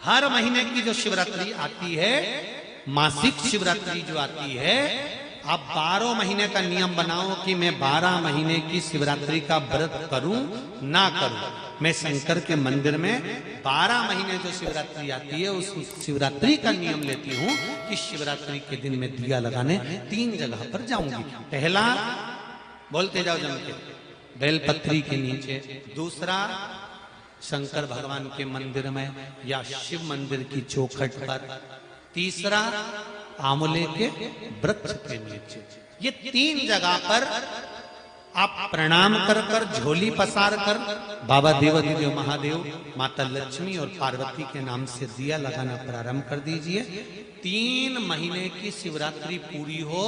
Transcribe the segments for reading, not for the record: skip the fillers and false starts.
हर महीने की जो शिवरात्रि आती है, मासिक शिवरात्रि जो आती है, आप 12 महीने का नियम बनाओ कि मैं 12 महीने की शिवरात्रि का व्रत करूं ना करूं। मैं शंकर के मंदिर में 12 महीने जो शिवरात्रि आती है उस शिवरात्रि का नियम लेती हूं कि शिवरात्रि के दिन मैं दिया लगाने 3 जगह पर जाऊंगी। पहला, बोलते जाओ जम के, बेलपत्री के नीचे। दूसरा, शंकर भगवान के मंदिर में या शिव मंदिर की चौखट पर। तीसरा, आंवले के वृक्ष के नीचे। ये 3 जगह पर आप प्रणाम कर कर, झोली पसार कर बाबा देवाधिदेव महादेव, माता लक्ष्मी और पार्वती के नाम से दिया लगाना प्रारंभ कर दीजिए। 3 महीने की शिवरात्रि पूरी हो,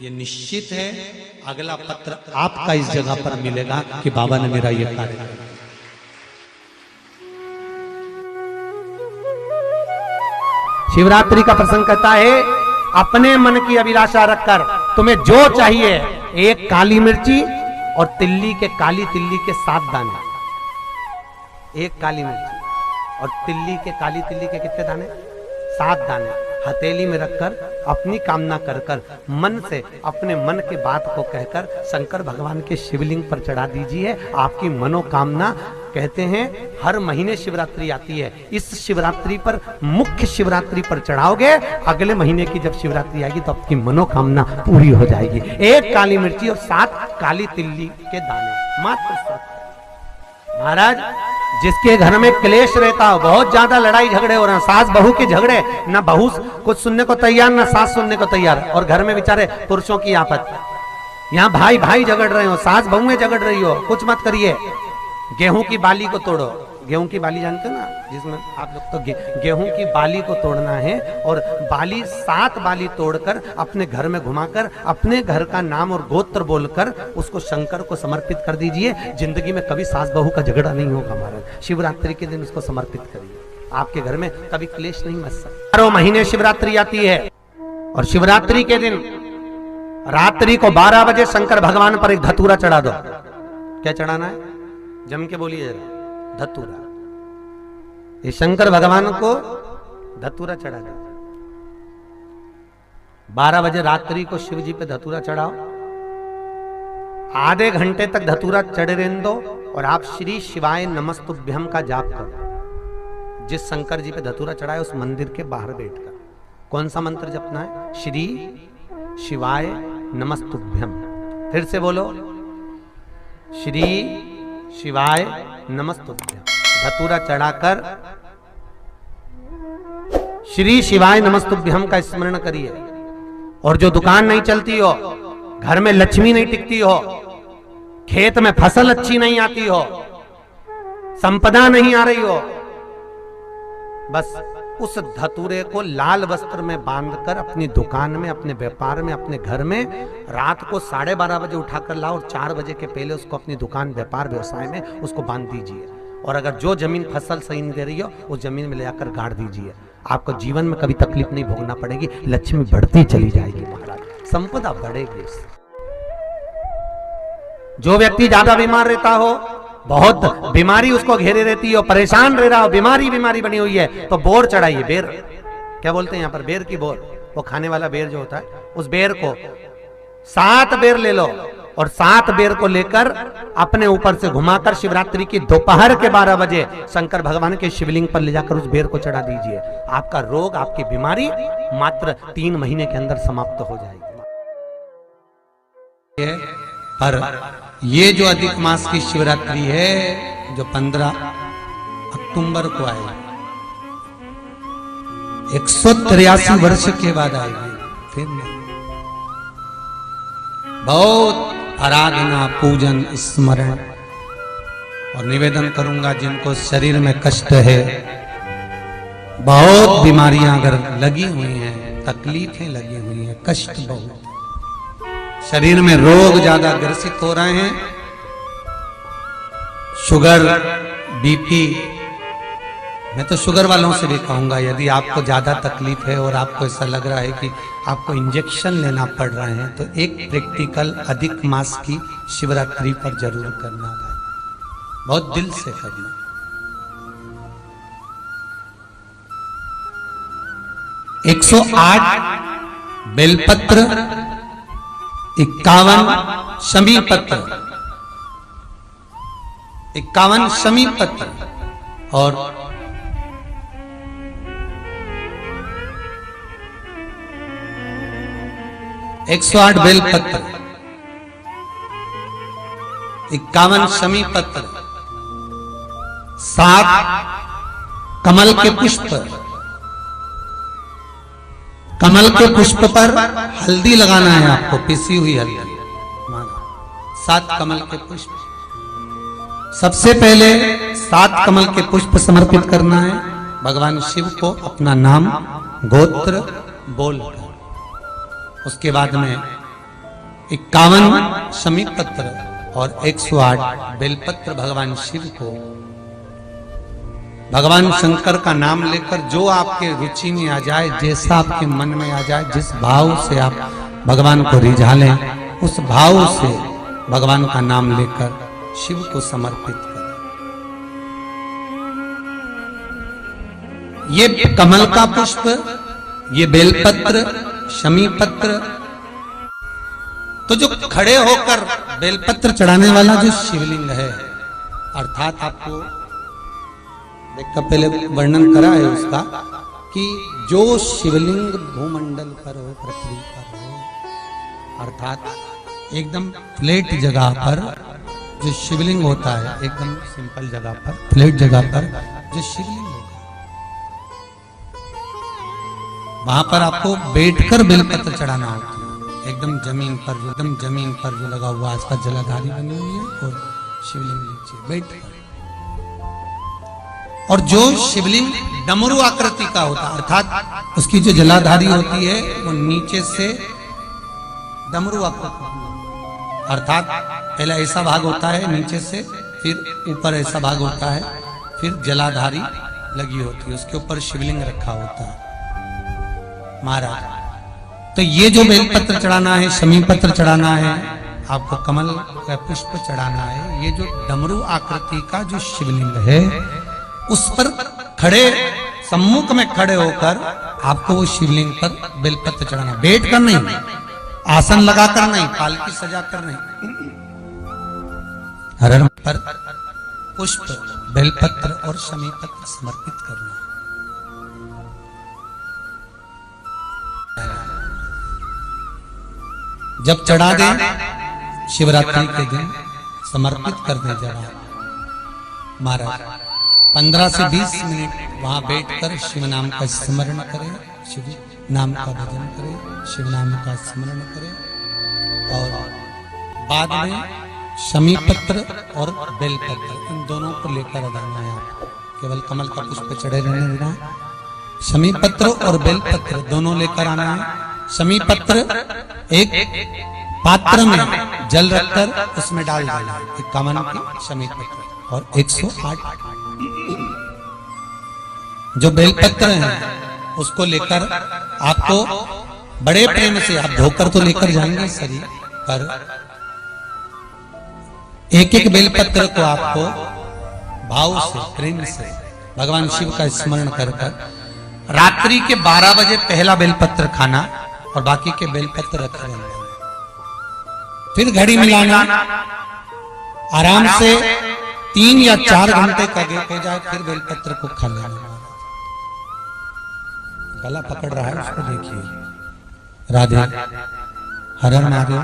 ये निश्चित है अगला पत्र आपका इस जगह पर मिलेगा कि बाबा ने मेरा ये कार्य किया। शिवरात्रि का प्रसंग कहता है, अपने मन की अभिलाषा रखकर तुम्हें जो चाहिए, एक काली मिर्ची और तिल्ली के, काली तिल्ली के 7 दाने। एक काली मिर्ची और तिल्ली के, काली तिल्ली के कितने दाने? 7 दाने हथेली में रखकर अपनी कामना कर कर, मन से अपने मन की बात को कहकर शंकर भगवान के शिवलिंग पर चढ़ा दीजिए। आपकी मनोकामना, कहते हैं हर महीने शिवरात्रि आती है, इस शिवरात्रि पर, मुख्य शिवरात्रि पर चढ़ाओगे, अगले महीने की जब शिवरात्रि आएगी तो आपकी मनोकामना पूरी हो जाएगी। एक काली मिर्ची और 7 काली तिल्ली के दाने, मात्र 7। महाराज, जिसके घर में क्लेश रहता हो, बहुत ज्यादा लड़ाई झगड़े हो रहे हैं, सास बहू के झगड़े, ना बहू कुछ सुनने को तैयार ना सास सुनने को तैयार, और घर में बेचारे पुरुषों की आफत। यहाँ भाई भाई झगड़ रहे हो, सास बहू में झगड़ रही हो, कुछ मत करिए। गेहूं की बाली को तोड़ो। गेहूं की बाली जानते हो ना, जिसमें आप लोग तो गेहूं की बाली को तोड़ना है, और बाली 7 बाली तोड़कर अपने घर में घुमाकर अपने घर का नाम और गोत्र बोलकर उसको शंकर को समर्पित कर दीजिए। जिंदगी में कभी सास बहू का झगड़ा नहीं होगा महाराज। शिवरात्रि के दिन उसको समर्पित करिए, आपके घर में कभी क्लेश नहीं मच सकता। 12 महीने शिवरात्रि आती है, और शिवरात्रि के दिन रात्रि को 12 बजे शंकर भगवान पर एक धतूरा चढ़ा दो। क्या चढ़ाना है? जम के बोलिए जरा। धतूरा। ये शंकर भगवान को धतूरा चढ़ा दो। 12 बजे रात्रि को शिव जी पे धतूरा चढ़ाओ। आधे घंटे तक धतूरा चढ़े रहने दो, और आप श्री शिवाय नमस्तुभ्यम का जाप करो। जिस शंकर जी पे धतूरा चढ़ाए उस मंदिर के बाहर बैठकर कौन सा मंत्र जपना है? श्री शिवाय नमस्तुभ्यम। फिर से बोलो, श्री शिवाय नमस्तुभ्यम। धतूरा चढ़ाकर श्री शिवाय नमस्तुभ्यम का स्मरण करिए। और जो दुकान नहीं चलती हो, घर में लक्ष्मी नहीं टिकती हो, खेत में फसल अच्छी नहीं आती हो, संपदा नहीं आ रही हो, बस उस धतूरे को लाल वस्त्र में बांधकर अपनी दुकान में, अपने व्यापार में, अपने घर में रात को 12:30 बजे उठाकर लाओ, और 4 बजे के पहले उसको अपनी दुकान, व्यापार, व्यवसाय में उसको बांध दीजिए। और अगर जो जमीन फसल सही नहीं दे रही हो, उस जमीन में ले जाकर गाड़ दीजिए। आपको जीवन में कभी तकलीफ नहीं भोगना पड़ेगी, लक्ष्मी बढ़ती चली जाएगी महाराज, संपदा बढ़ेगी। जो व्यक्ति ज्यादा बीमार रहता हो, बहुत बीमारी उसको घेरे रहती है, परेशान रह रहा हो, बीमारी बनी हुई है, तो बोर चढ़ाइए। बेर, क्या बोलते हैं यहाँ पर? बेर की बोर, वो खाने वाला बेर जो होता है, उस बेर को 7 बेर ले लो, और 7 बेर को लेकर अपने ऊपर से घुमाकर शिवरात्रि की दोपहर के 12 बजे शंकर भगवान के शिवलिंग पर ले जाकर उस बेर को चढ़ा दीजिए। आपका रोग, आपकी बीमारी मात्र 3 महीने के अंदर समाप्त हो जाएगी। पर ये जो अधिक मास की शिवरात्रि है, जो 15 अक्टूबर को आएगी, 183 वर्ष के बाद आएगी। फिर बहुत आराधना, पूजन, स्मरण और निवेदन करूंगा। जिनको शरीर में कष्ट है, बहुत बीमारियां अगर लगी हुई हैं, तकलीफें लगी हुई हैं, कष्ट बहुत, शरीर में रोग ज्यादा ग्रसित हो रहे हैं, शुगर, बीपी, मैं तो शुगर वालों से भी कहूंगा, यदि आपको ज्यादा तकलीफ है और आपको ऐसा लग रहा है कि आपको इंजेक्शन लेना पड़ रहे हैं, तो एक प्रैक्टिकल अधिक मास की शिवरात्रि पर जरूर करना है, बहुत दिल से करना। 108 बेलपत्र, 51 शमी पत्र, 51 शमी पत्र और 108 बेलपत्र, 51 शमी पत्र, 7 कमल के पुष्प, कमल के पुष्प पर हल्दी लगाना है आपको, पिसी हुई हल्दी, 7 कमल के पुष्प। सबसे पहले 7 कमल के पुष्प समर्पित करना है भगवान शिव को, अपना नाम गोत्र बोलकर। उसके बाद में 51 शमी पत्र और 108 बेलपत्र भगवान शिव को, भगवान शंकर का नाम लेकर, जो आपके रुचि में आ जाए, जैसा आपके मन में आ जाए, जिस भाव से आप भगवान को रिझा लें, उस भाव से भगवान का नाम लेकर शिव को समर्पित करें। ये कमल का पुष्प, ये बेलपत्र, शमी पत्र, तो जो खड़े होकर बेलपत्र चढ़ाने वाला जो शिवलिंग है, अर्थात आपको देखकर पहले वर्णन करा है उसका कि जो शिवलिंग भूमंडल पर हो, पृथ्वी पर हो, अर्थात एकदम फ्लैट जगह पर जो शिवलिंग होता है, एकदम सिंपल जगह पर, फ्लैट जगह पर जो शिवलिंग होता है, वहां पर आपको बैठकर बेलपत्र चढ़ाना होता है। एकदम जमीन पर, एकदम जमीन पर जो लगा हुआ, आसपास जलाधारी बनी हुई है और शिवलिंग नीचे बैठकर। और जो शिवलिंग डमरू आकृति का होता है, अर्थात उसकी जो जलाधारी होती है वो नीचे से डमरू आकृति, अर्थात पहला ऐसा भाग होता है नीचे से, फिर ऊपर ऐसा भाग होता है, फिर जलाधारी लगी होती है, उसके ऊपर शिवलिंग रखा होता है महाराज। तो ये जो बेलपत्र चढ़ाना है, शमी पत्र चढ़ाना है, आपको कमल का पुष्प चढ़ाना है, ये जो डमरू आकृति का जो शिवलिंग है, उस पर खड़े, सम्मुख में खड़े होकर आपको वो शिवलिंग पर बेलपत्र चढ़ाना, बैठ कर नहीं, आसन लगाकर नहीं, पालकी सजाकर नहीं, हरण पर पुष्प, बेलपत्र और शमी पत्र समर्पित करना। जब चढ़ा दें, शिवरात्रि के दिन समर्पित कर दें, जब महाराज 15 से 20 मिनट वहां बैठकर शिव नाम का स्मरण करें, शिव नाम का भजन करें, शिव नाम का स्मरण करें, और बाद में शमी पत्र और बेलपत्र इन दोनों को लेकर आना है आपको। केवल कमल का पुष्प चढ़े रहने देना है, शमी पत्र और बेलपत्र दोनों लेकर आना है। शमी पत्र एक पात्र में जल रखकर उसमें डाल देना है, 51 के शमी पत्र और 108 जो बेलपत्र हैं उसको लेकर आपको बड़े प्रेम से, आप धोकर तो लेकर जाएंगे शरीर पर, एक एक बेलपत्र को आपको भाव से, प्रेम से भगवान शिव का स्मरण कर रात्रि के 12 बजे पहला बेलपत्र खाना और बाकी के बेलपत्र रखे रहना। फिर घड़ी मिलाना, आराम से 3 या 4 घंटे का गैप हो जाए, फिर बेलपत्र को खा लेना। गला पकड़ रहा है उसको देखिए। राधे, हर हर महादेव।